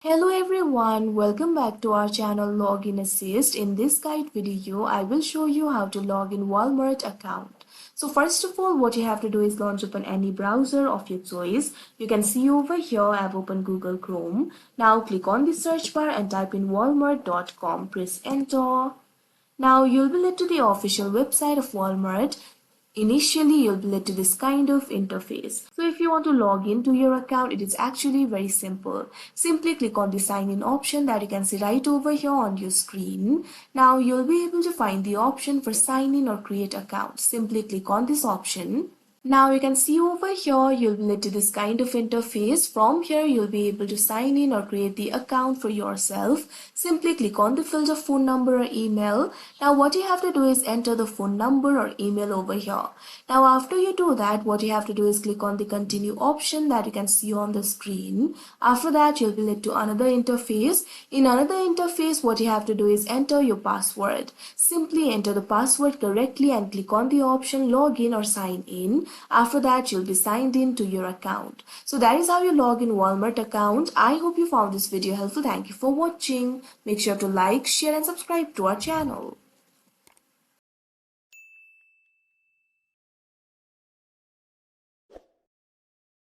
Hello everyone, welcome back to our channel Login Assist. In this guide video, I will show you how to log in Walmart account. So first of all, what you have to do is launch open any browser of your choice. You can see over here I've opened Google Chrome. Now click on the search bar and type in walmart.com. Press enter. Now you'll be led to the official website of Walmart. Initially, you'll be led to this kind of interface. So if you want to log into your account, it is actually very simple. Simply click on the sign in option that you can see right over here on your screen. Now you'll be able to find the option for sign in or create account. Simply click on this option. Now you can see over here you'll be led to this kind of interface. From here you'll be able to sign in or create the account for yourself. Simply click on the field of phone number or email. Now what you have to do is enter the phone number or email over here. Now after you do that, what you have to do is click on the continue option that you can see on the screen. After that you'll be led to another interface. In another interface, what you have to do is enter your password. Simply enter the password correctly and click on the option login or sign in. After that, you'll be signed in to your account. So that is how you log in Walmart account. I hope you found this video helpful. Thank you for watching. Make sure to like, share and subscribe to our channel.